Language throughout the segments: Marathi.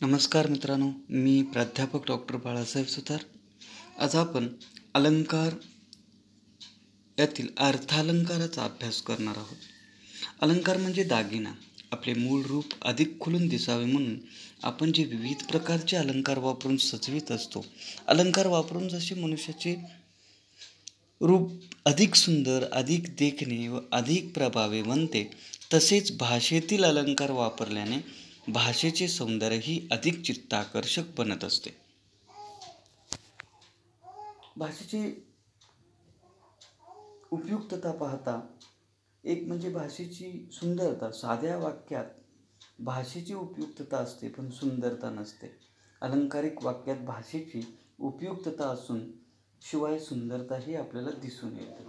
नमस्कार मित्रांनो, मी प्राध्यापक डॉक्टर बाळासाहेब सुतार. आज आपण अलंकार यातील अर्थालंकाराचा अभ्यास करणार आहोत. अलंकार म्हणजे दागिना. आपले मूळ रूप अधिक खुलून दिसावे म्हणून आपण जे विविध प्रकारचे अलंकार वापरून सजवीत असतो. अलंकार वापरून जसे मनुष्याचे रूप अधिक सुंदर, अधिक देखणे व अधिक प्रभावी बनते, तसेच भाषेतील अलंकार वापरल्याने भाषेचे सौंदर्यही अधिक चित्ताकर्षक बनत असते. भाषेची उपयुक्तता पाहता, एक म्हणजे भाषेची सुंदरता. साध्या वाक्यात भाषेची उपयुक्तता असते पण सुंदरता नसते. अलंकारिक वाक्यात भाषेची उपयुक्तता असून शिवाय सुंदरताही आपल्याला दिसून येते.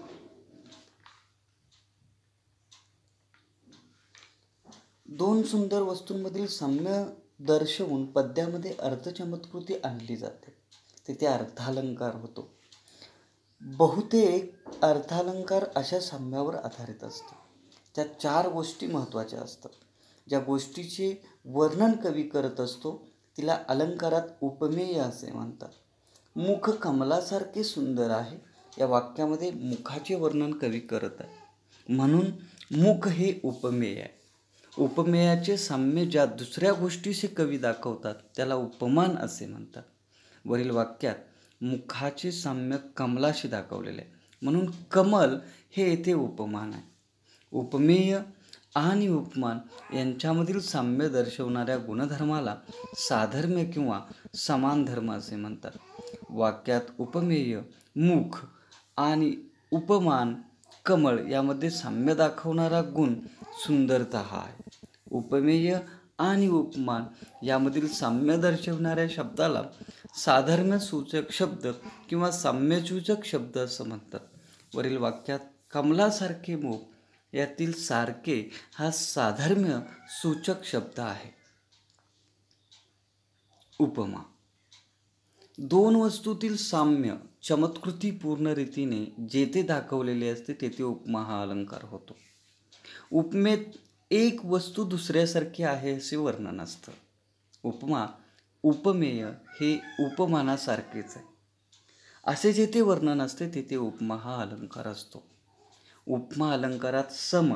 दोन सुंदर वस्तूंमधील साम्य दर्शवून पद्यामध्ये अर्थचमत्कृती आणली जाते, तेथे अर्थालंकार होतो. बहुतेक अर्थालंकार अशा साम्यावर आधारित असतो. त्या 4 गोष्टी महत्त्वाच्या असतात. ज्या गोष्टीचे वर्णन कवी करत असतो तिला अलंकारात उपमेय असे म्हणतात. मुख कमलासारखे सुंदर आहे, या वाक्यामध्ये मुखाचे वर्णन कवी करत आहे, म्हणून मुख हे उपमेय आहे. उपमेयाचे साम्य ज्या दुसऱ्या गोष्टीशी कवी दाखवतात त्याला उपमान असे म्हणतात. वरील वाक्यात मुखाचे साम्य कमलाशी दाखवलेले आहे, म्हणून कमल हे येथे उपमान आहे. उपमेय आणि उपमान यांच्यामधील साम्य दर्शवणाऱ्या गुणधर्माला साधर्म्य किंवा समान धर्म असे म्हणतात. वाक्यात उपमेय मुख आणि उपमान कमळ यामध्ये साम्य दाखवणारा गुण सुंदरता हा आहे. उपमेय आणि उपमान यामधील साम्य दर्शवणाऱ्या शब्दाला साधर्म्य सूचक शब्द किंवा साम्यसूचक शब्द असं म्हणतात. वरील वाक्यात कमलासारखे मुख यातील सारखे हा साधर्म्य सूचक शब्द आहे. उपमा. दोन वस्तूतील साम्य चमत्कृती पूर्ण रीतीने जेथे दाखवलेले असते तेथे उपमा हा अलंकार होतो. उपमेत एक वस्तू दुसऱ्यासारखी आहे असे वर्णन असतं. उपमा उपमेय हे उपमानासारखेच आहे असे जेथे वर्णन असते तेथे उपमा हा अलंकार असतो. उपमा अलंकारात सम,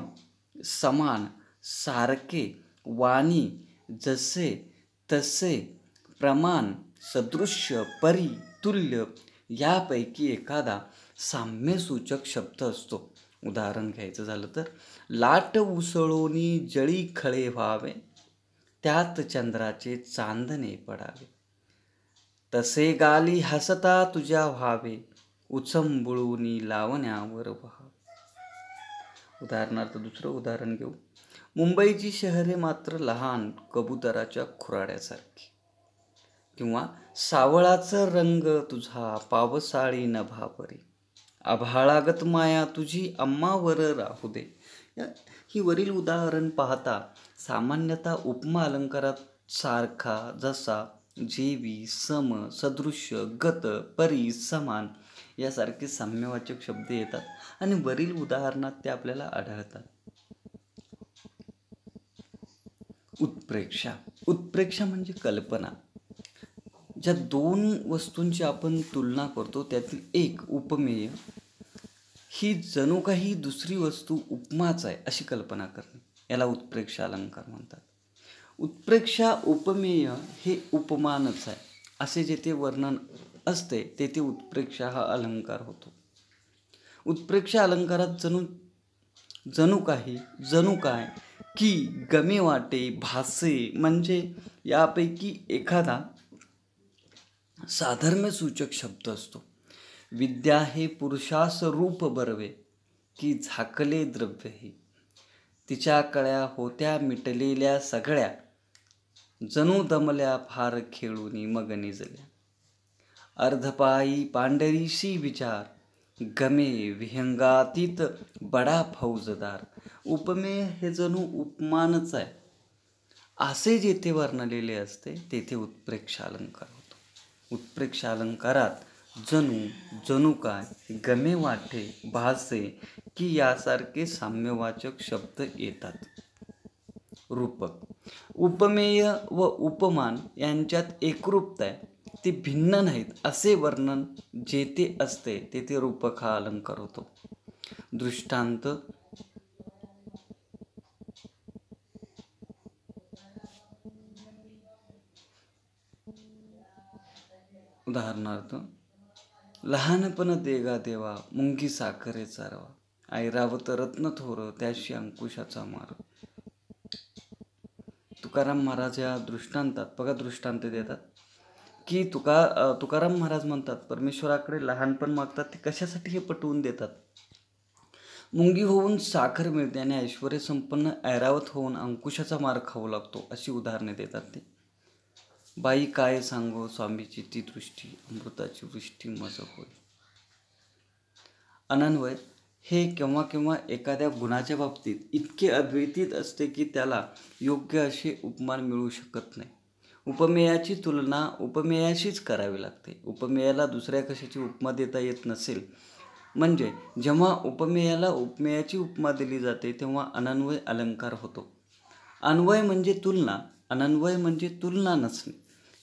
समान, सारखे, वाणी, जसे, तसे, प्रमाण, सदृश्य, परी, तुल्य यापैकी एखादा साम्यसूचक शब्द असतो. उदाहरण घ्यायचं झालं तर, लाट उसळोनी जळी खळे व्हावे, त्यात चंद्राचे चांदणे पडावे, तसे गाली हसता तुझ्या व्हावे, उचंबळूनी लावण्यावर व्हावे. उदाहरणार्थ दुसरं उदाहरण घेऊ. मुंबईची शहरे मात्र लहान कबुतराच्या खुराड्यासारखी, किंवा सावळाचा रंग तुझा पावसाळी नभापरी, आभाळागत माया तुझी अम्मावर राहू दे. ही वरील उदाहरण पाहता सामान्यतः उपमा अलंकारात सारखा, जसा, जेवी, सम, सदृश्य, गत, परी, समान यासारखे साम्यवाचक शब्द येतात आणि वरील उदाहरणात ते आपल्याला आढळतात. उत्प्रेक्षा. उत्प्रेक्षा म्हणजे कल्पना. ज्या दोन वस्तूंची आपण तुलना करतो त्यातील एक उपमेय ही जणू काही दुसरी वस्तू उपमाच आहे अशी कल्पना करणे, याला उत्प्रेक्षा अलंकार म्हणतात. उत्प्रेक्षा उपमेय हे उपमानच आहे असे जेथे वर्णन असते तेथे उत्प्रेक्षा हा अलंकार होतो. उत्प्रेक्षा अलंकारात जणू काय, की, गमे वाटे, भासे म्हणजे यापैकी एखादा साधर्म्य सूचक शब्द असतो. विद्या हे पुरुषास रूप बरवे, की झाकले द्रव्य हे, तिच्या कळ्या होत्या मिटलेल्या सगळ्या, जणू दमल्या फार खेळूनी मग निजल्या, अर्धपायी पांढरीशी विचार, गमे विहंगातीत बडा फौजदार. उपमेय हे जणू उपमानच आहे असे जेथे वर्णलेले असते तेथे उत्प्रेक्षा अलंकार होतो. उत्प्रेक्षा अलंकारात जणू काय, गमे वाटे, भासे की यासारखे साम्यवाचक शब्द येतात. रूपक. उपमेय व उपमान यांच्यात एकरूपता आहे, ती भिन्न नाहीत असे वर्णन जेथे असते तेथे रूपक हा अलंकार होतो. दृष्टांत उदाहरणार्थ, लहानपण देगा देवा मुंगी साखरे चारवा, ऐरावत रत्न थोर त्याशी अंकुशाचा मार. तुकाराम महाराज या दृष्टांतात बघा दृष्टांत देतात की तुकाराम महाराज म्हणतात परमेश्वराकडे लहानपण मागतात, ते कशासाठी हे पटवून देतात. मुंगी होऊन साखर मिळते आणि ऐश्वर्य संपन्न ऐरावत होऊन अंकुशाचा मार खाऊ लागतो, अशी उदाहरणे देतात ते. बाई काय सांगो स्वामीची ती दृष्टी, अमृताची वृष्टी मज होय. अनन्वय हे केव्हा केव्हा एखाद्या गुणाच्या बाबतीत इतके अद्वैतीत असते की त्याला योग्य असे उपमान मिळू शकत नाही. उपमेयाची तुलना उपमेयाशीच करावी लागते. उपमेयाला दुसऱ्या कशाची उपमा देता येत नसेल, म्हणजे जेव्हा उपमेयाला उपमेयाची उपमा दिली जाते तेव्हा अनन्वय अलंकार होतो. अन्वय म्हणजे तुलना, अनन्वय म्हणजे तुलना नसणे.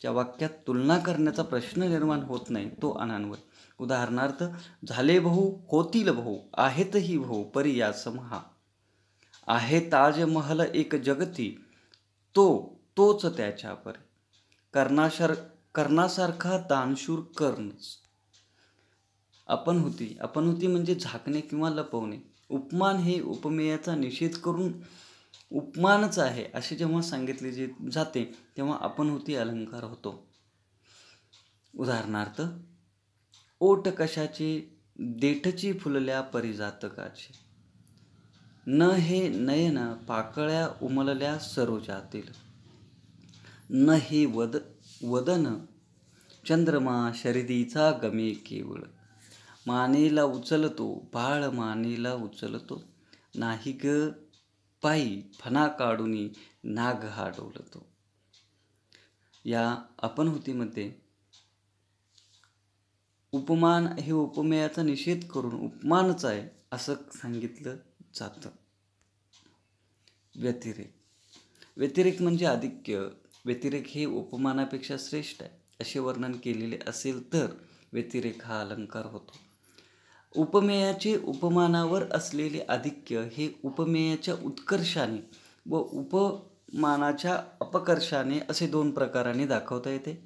ज्या वाक्यात तुलना करण्याचा प्रश्न निर्माण होत नाही तो अनन्वय. उदाहरणार्थ, झाले बहु होतील बहु, आहेतही बहु परी यासम हा. आहे ताजमहल एक जगती, तोच त्याच्या परी. कर्णासारखा दानशूर कर्णच. अपनहुती म्हणजे झाकणे किंवा लपवणे. उपमान हे उपमेयाचा निषेध करून उपमानच आहे असे जेव्हा सांगितले जाते तेव्हा अपनहुती अलंकार होतो. उदाहरणार्थ, ओट कशाचे देठची फुलल्या परिजातकाचे, न हे नयन पाकळ्या उमलल्या सरोजातील, न हे वदन चंद्रमा शरदीचा गमे केवळ, मानेला उचलतो बाळ मानेला उचलतो, नाही ग पायी फणा काढूनी नाग हा डोलतो. या अपनहुतीमध्ये उपमान हे उपमेयाचा निषेध करून उपमानच आहे असं सांगितलं जातं. व्यतिरेक म्हणजे आधिक्य. व्यतिरेक हे उपमानापेक्षा श्रेष्ठ आहे असे वर्णन केलेले असेल तर व्यतिरेक हा अलंकार होतो. उपमेयाचे उपमानावर असलेले आधिक्य हे उपमेयाच्या उत्कर्षाने व उपमानाच्या अपकर्षाने असे दोन प्रकाराने दाखवता येते.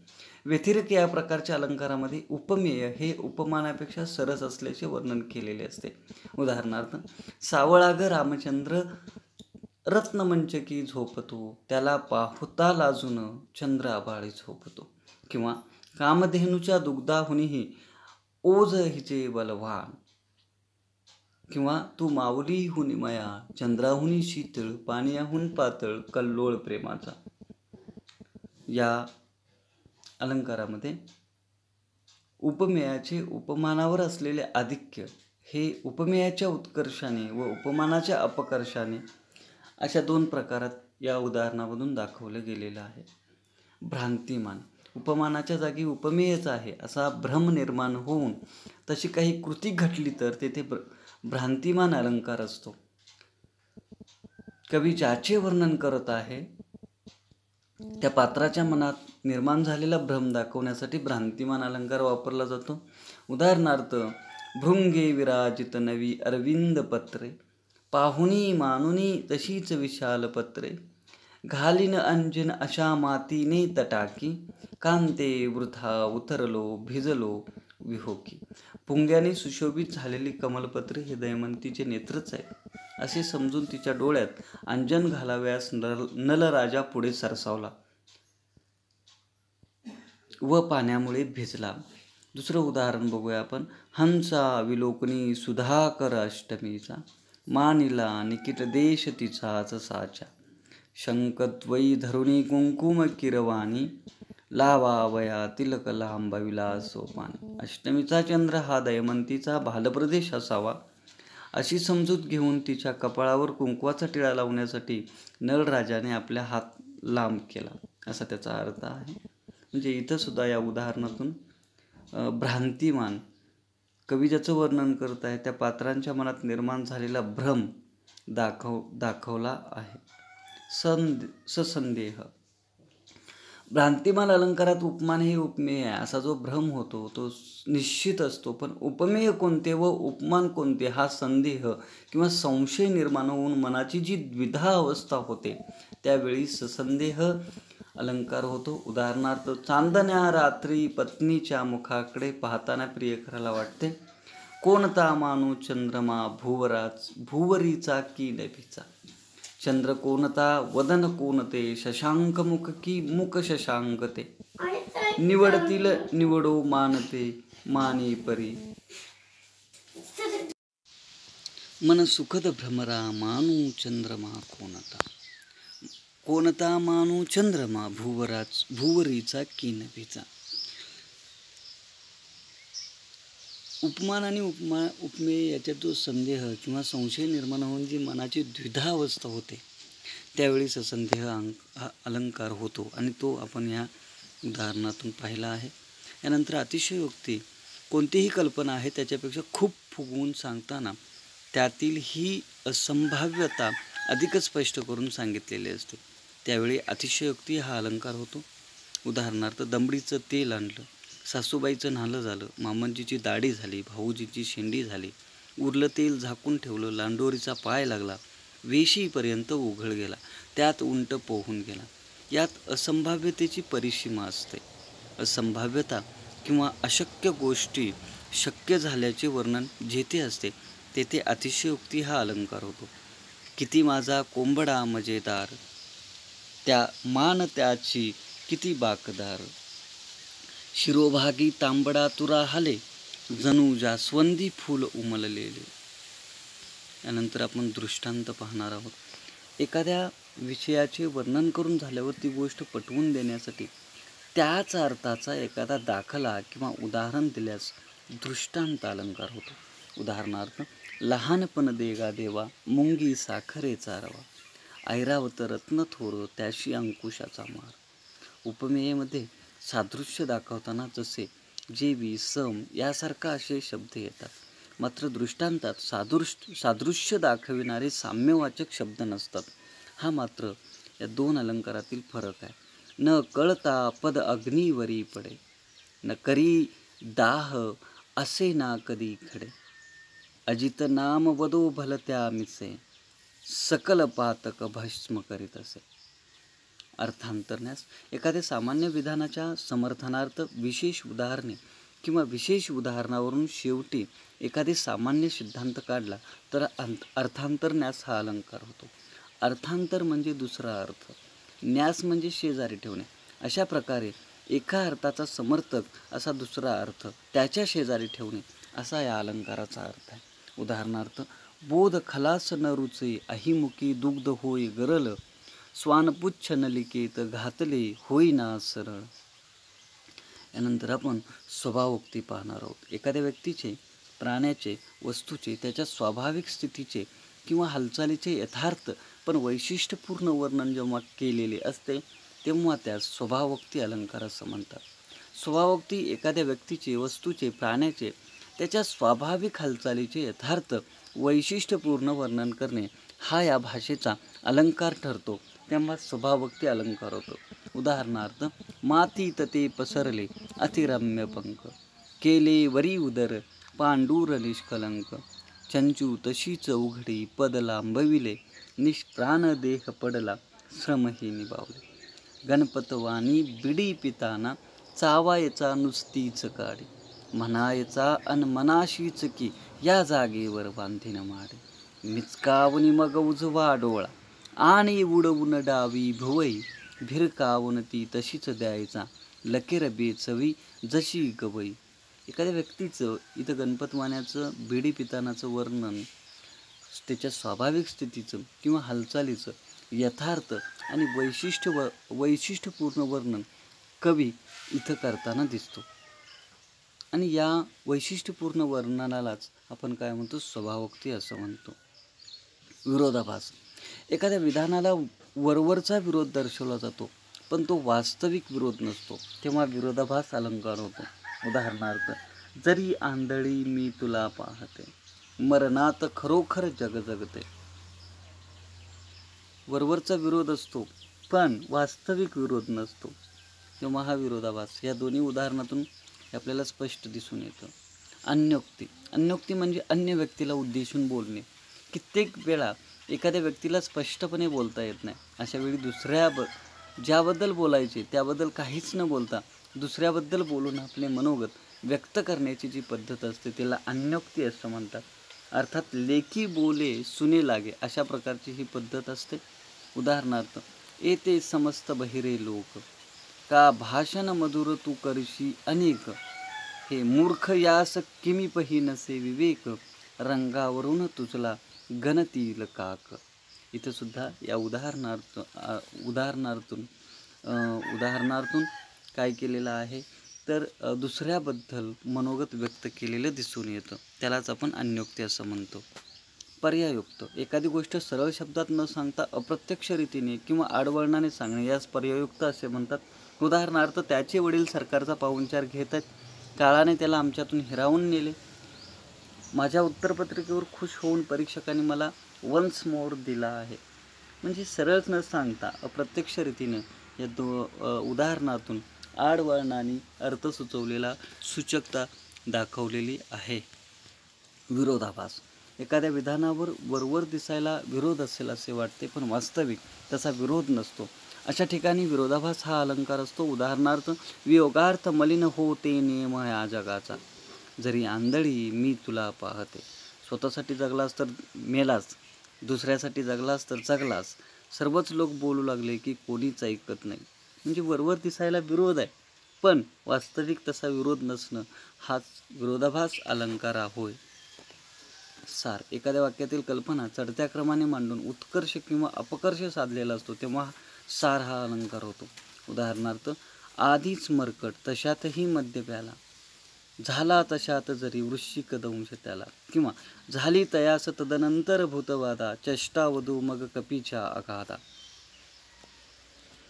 व्यतिरेक या प्रकारच्या अलंकारामध्ये उपमेय हे उपमानापेक्षा सरस असल्याचे वर्णन केलेले असते. उदाहरणार्थ, सावळा ग रामचंद्र रत्नमंचकी झोपतो, त्याला पाहुता लाजून चंद्र आभाळी झोपतो. किंवा कामधेनूच्या दुग्धाहुनीही ओझ हिचे बलवान. किंवा तू माऊलीहुनी मया, चंद्राहुनी शीतळ, पाण्याहून पातळ कल्लोळ प्रेमाचा. या अलंकारामध्ये उपमेयाचे उपमानावर असलेले आधिक्य हे उपमेयाच्या उत्कर्षाने व उपमानाच्या अपकर्षाने अशा दोन प्रकारात या उदाहरणामधून दाखवलं गेलेलं आहे. भ्रांतिमान, उपमानाच्या जागी उपमेयच आहे असा भ्रम निर्माण होऊन तशी काही कृती घडली तर तेथे भ्रांतिमान अलंकार असतो. कवी ज्याचे वर्णन करत आहे त्या पात्राच्या मनात निर्माण झालेला भ्रम दाखवण्यासाठी भ्रांतिमान अलंकार वापरला जातो. उदाहरणार्थ, भृंगे विराजित नवी अरविंद पत्रे, पाहुणी मानुनी तशीच विशाल पत्रे, घालीन अंजन अशा मातीने तटाकी, कांते वृथा उतरलो भिजलो विहोकी. पुंग्याने सुशोभित झालेली कमलपत्रे हे दमयंतीचे नेत्रच आहेत असे समजून तिच्या डोळ्यात अंजन घालाव्यास नलराजा पुढे सरसावला व पाण्यामुळे भिजला. दुसरं उदाहरण बघूया आपण. हंसा विलोकनी सुधाकर अष्टमीचा, मानिला निकिट देश तिचाच साचा, शंकत्वयी धरुणी कुंकुम किरवाणी, लावावया तिलक लांबविला सोपानी. अष्टमीचा चंद्र हा दमयंतीचा भालप्रदेश असावा अशी समजूत घेऊन तिच्या कपाळावर कुंकवाचा टिळा लावण्यासाठी नळराजाने आपला हात लांब केला असा त्याचा अर्थ आहे. म्हणजे इथं सुद्धा या उदाहरणातून भ्रांतिमान कवी ज्याचं वर्णन करत आहे त्या पात्रांच्या मनात निर्माण झालेला भ्रम दाखवला आहे. ससंदेह. भ्रांतिमान अलंकारात उपमान हे उपमेय आहे असा जो भ्रम होतो तो निश्चित असतो, पण उपमेय कोणते व उपमान कोणते हा संदेह किंवा संशय निर्माण होऊन मनाची जी द्विधा अवस्था होते त्यावेळी ससंदेह अलंकार होतो. उदाहरणार्थ, चांदण्या रात्री पत्नीच्या मुखाकडे पाहताना प्रियकराला वाटते, कोणता मानू चंद्रमा भुवरीचा की नभीचा. चंद्र कोणता वदन कोणते, शशांक मुख की मुख शशांक ते. निवडतील निवडो मानते माने परी. मन सुखद भ्रमरा मानू चंद्रमा कोणता. कोणता मानू चंद्रमा भुवरीचा की नभीचा. उपमान आणि उपमेय याच्यात जो संदेह किंवा संशय निर्माण होऊन जी मनाची द्विधा अवस्था होते त्यावेळी ससंदेह अलंकार होतो आणि तो आपण या उदाहरणातून पाहिला आहे. यानंतर अतिशयोक्ती कोणतीही कल्पना आहे त्याच्यापेक्षा खूप फुगवून सांगताना त्यातील ही असंभाव्यता अधिकच स्पष्ट करून सांगितलेली असते त्यावेळी अतिशयोक्ती हा अलंकार होतो. उदाहरणार्थ, दमडीचं तेल आणलं, सासूबाईचं नालं झालं, मामंजीची दाढी झाली, भाऊजीची शेंडी झाली, उरलं तेल झाकून ठेवलं, लांडोरीचा पाय लागला, वेशीपर्यंत उघळ गेला, त्यात उंट पोहून गेला. यात असंभाव्यतेची परिसीमा असते. असंभाव्यता किंवा अशक्य गोष्टी शक्य झाल्याचे वर्णन जेथे असते तेथे अतिशयोक्ती हा अलंकार होतो. किती माझा कोंबडा मजेदार, त्या मान त्याची किती बाकदार, शिरोभागी तांबडा तुरा हाले, जणू जास्वंदी फूल उमललेले. यानंतर आपण दृष्टांत पाहणार आहोत. एखाद्या विषयाचे वर्णन करून झाल्यावर ती गोष्ट पटवून देण्यासाठी त्याच अर्थाचा एखादा दाखला किंवा उदाहरण दिल्यास दृष्टांत अलंकार होतो. उदाहरणार्थ, लहानपण देगा देवा मुंगी साखरेचा रवा, ऐरावत रत्न थोर त्याशी अंकुशाचा मार. उपमेयेमध्ये सादृश्य दाखवताना जसे जेवी, सम यासारखा असे शब्द येतात, मात्र दृष्टांतात सादृश्य दाखविणारे साम्यवाचक शब्द नसतात. हा मात्र या दोन अलंकारातील फरक आहे. न कळता पद अग्नीवरी पडे, न करी दाह असे ना कधी खडे, अजित नाम वदो भलत्या मिसे, सकल पातक भस्म करीत असे. अर्थांतरण्यास एखाद्या सामान्य विधानाच्या समर्थनार्थ विशेष उदाहरणे किंवा विशेष उदाहरणावरून शेवटी एखादे सामान्य सिद्धांत काढला तर अर्थांतरन्यास हा अलंकार होतो. अर्थांतर म्हणजे दुसरा अर्थ, न्यास म्हणजे शेजारी ठेवणे. अशा प्रकारे एका अर्थाचा समर्थक असा दुसरा अर्थ त्याच्या शेजारी ठेवणे असा या अलंकाराचा अर्थ आहे. उदाहरणार्थ, बोध खलास न रुचे अहिमुखी दुग्ध होय गरल, स्वानपुच्छ नलिकेत घातले होईना सरळ. यानंतर आपण स्वभावोक्ती पाहणार आहोत. एखाद्या व्यक्तीचे, प्राण्याचे, वस्तूचे, त्याच्या स्वाभाविक स्थितीचे किंवा हालचालीचे यथार्थ पण वैशिष्ट्यपूर्ण वर्णन जेव्हा केलेले असते तेव्हा त्यास स्वभावोक्ती अलंकार असं म्हणतात. स्वभावोक्ती एखाद्या व्यक्तीचे, वस्तूचे, प्राण्याचे, त्याच्या स्वाभाविक हालचालीचे यथार्थ वैशिष्ट्यपूर्ण वर्णन करणे हा या भाषेचा अलंकार ठरतो तेव्हा स्वभावोक्ती अलंकार होतो. उदाहरणार्थ, मातीत ते पसरले अतिरम्य पंख, केले वरी उदर पांडूर निष्कलंक, चंचू तशीच उघडी पद लांबविले, निष्प्राण देह पडला श्रमही निभावले. गणपतवाणी बिडी पिताना चावायचा नुसतीच काडी, म्हणायचा अन मनाशीच की या जागेवर बांधीन माडे, मिचकावनी मग उजवा डोळा आणि उडवून डावी भुवई, भिरकावून ती तशीच द्यायचा लकेर बेचवी जशी गवई. एखाद्या व्यक्तीचं इथं गणपतवाण्याचं बिडी पितानाचं वर्णन त्याच्या स्वाभाविक स्थितीचं किंवा हालचालीचं यथार्थ आणि वैशिष्ट्यपूर्ण वर्णन कवी इथं करताना दिसतो. आणि या वैशिष्ट्यपूर्ण वर्णनालाच आपण काय म्हणतो, स्वभावोक्ती असं म्हणतो. विरोधाभास एखाद्या विधानाला वरवरचा विरोध दर्शवला जातो पण तो वास्तविक विरोध नसतो तेव्हा विरोधाभास अलंकार होतो. उदाहरणार्थ, जरी आंधळी मी तुला पाहते, मरणात खरोखर जग जगते. वरवरचा विरोध असतो पण वास्तविक विरोध नसतो किंवा हा विरोधाभास या दोन्ही उदाहरणातून आपल्याला स्पष्ट दिसून येतं. अन्योक्ती म्हणजे अन्य व्यक्तीला उद्देशून बोलणे. कित्येक वेळा एखाद्या व्यक्तीला स्पष्टपणे बोलता येत नाही, अशा वेळी ज्याबद्दल बोलायचे त्याबद्दल काहीच न बोलता दुसऱ्याबद्दल बोलून आपले मनोगत व्यक्त करण्याची जी पद्धत असते त्याला अन्योक्ती असं म्हणतात. अर्थात लेकी बोले सुने लागे अशा प्रकारची ही पद्धत असते. उदाहरणार्थ, येते समस्त बहिरे लोक, का भाषण मधुर तू करशी अनेक, हे मूर्ख यास किमी पही नसे विवेक, रंगावरून तुझला गणतील काक. इथं सुद्धा या उदाहरणातून काय केलेलं आहे तर दुसऱ्याबद्दल मनोगत व्यक्त केलेलं दिसून येतं. त्यालाच आपण अन्योक्ती असं म्हणतो. पर्यायोक्त, एखादी गोष्ट सरळ शब्दात न सांगता अप्रत्यक्ष रीतीने किंवा आडवळणाने सांगणे यास पर्यायोक्त असे म्हणतात. उदाहरणार्थ, त्याचे वडील सरकारचा पाहुणचार घेत आहेत, काळाने त्याला आमच्यातून हिरावून नेले. माझ्या उत्तरपत्रिकेवर खुश होऊन परीक्षकांनी मला वन्स मोर दिला आहे. म्हणजे सरळ न सांगता अप्रत्यक्ष रीतीने या उदाहरणातून आडवळणाने अर्थ सुचवलेला सूचकता दाखवलेली आहे. विरोधाभास, एखाद्या विधानावर वरवर दिसायला विरोध असेल असे वाटते पण वास्तविक तसा विरोध नसतो. अशा ठिकाणी विरोधाभास हा अलंकार असतो. उदाहरणार्थ, वियोगार्थ मलिन होते नेम या जगाचा, जरी आंधळी मी तुला पाहते. स्वतःसाठी जगलास तर मेलास, दुसऱ्यासाठी जगलास तर जगलास. सर्वच लोक बोलू लागले की कोणीच ऐकत नाही. म्हणजे वरवर दिसायला विरोध आहे पण वास्तविक तसा विरोध नसणं हाच विरोधाभास अलंकार होय. सार, एखाद्या वाक्यातील कल्पना चढत्या क्रमाने मांडून उत्कर्ष किंवा अपकर्ष साधलेला असतो तेव्हा सार हा अलंकार होतो. उदाहरणार्थ, आधीच मरकट तशातही मद्य प्याला, झाला तशात जरी वृश्चिक दंश त्याला, किंवा झाली तयास तदनंतर भूतवादा, चष्टावधू मग कपीच्या अगाधा.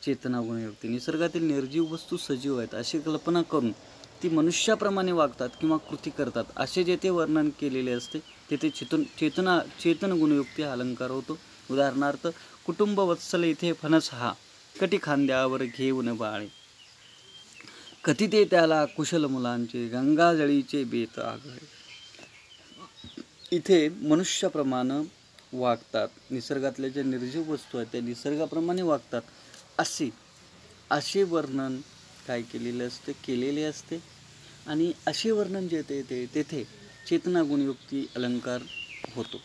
चेतना गुणयुक्ती, निसर्गातील निर्जीव वस्तू सजीव आहेत अशी कल्पना करून ती मनुष्याप्रमाणे वागतात किंवा कृती करतात असे जेथे वर्णन केलेले असते तेथे चेतन गुणयुक्ती हा अलंकार होतो. उदाहरणार्थ, कुटुंब वत्सल इथे फणस हा, कटी खांद्यावर घेऊन बाळे, कथिते त्याला कुशल मुलांचे, गंगाजळीचे बेत आगळे. इथे मनुष्याप्रमाणे वागतात, निसर्गातल्या ज्या निर्जीव वस्तू आहेत त्या निसर्गाप्रमाणे वागतात असे वर्णन काय केलेले असते आणि असे वर्णन जे तेथे चेतना गुणयुक्ती अलंकार होतो.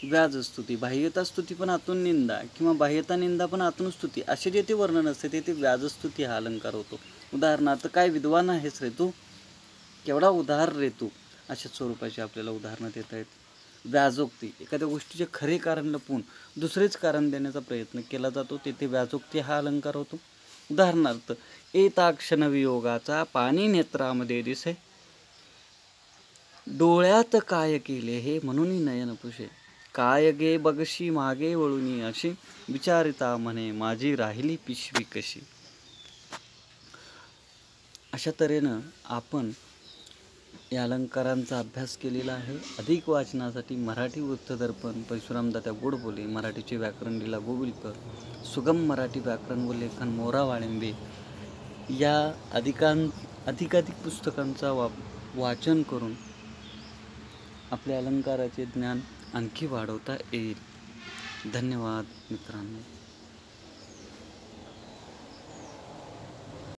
व्याजस्तुती, बाह्यता स्तुती पण आतून निंदा किंवा बाह्यता निंदा पण आतून स्तुती असे जे ते वर्णन असते तेथे व्याजस्तुती हा अलंकार होतो. उदाहरणार्थ, काय विद्वान आहेस रे तू, केवढा उदार रे तू, अशा स्वरूपाची आपल्याला उदाहरणं देता आहेत. व्याजोक्ती, एखाद्या गोष्टीचे खरे कारण लपवून दुसरेच कारण देण्याचा प्रयत्न केला जातो तेथे व्याजोक्ती हा अलंकार होतो. उदाहरणार्थ, येता क्षण वियोगाचा पाणी नेत्रामध्ये दिसे, डोळ्यात काय केले हे म्हणून नयन पुसे, काय गे बगशी मागे वळूनी अशी, विचारिता म्हणे माझी राहिली पिशवी कशी. अशा तऱ्हेनं आपण या अलंकारांचा अभ्यास केलेला आहे. अधिक वाचनासाठी मराठी वृत्तदर्पण, परशुरामदात्या गोडबोले, मराठीचे व्याकरण लीला गोविलकर, सुगम मराठी व्याकरण व लेखन मोरा वाळिंबे या अधिकाधिक पुस्तकांचा वाचन करून आपल्या अलंकाराचे ज्ञान आणखी वाढवता येईल. धन्यवाद मित्रांनो.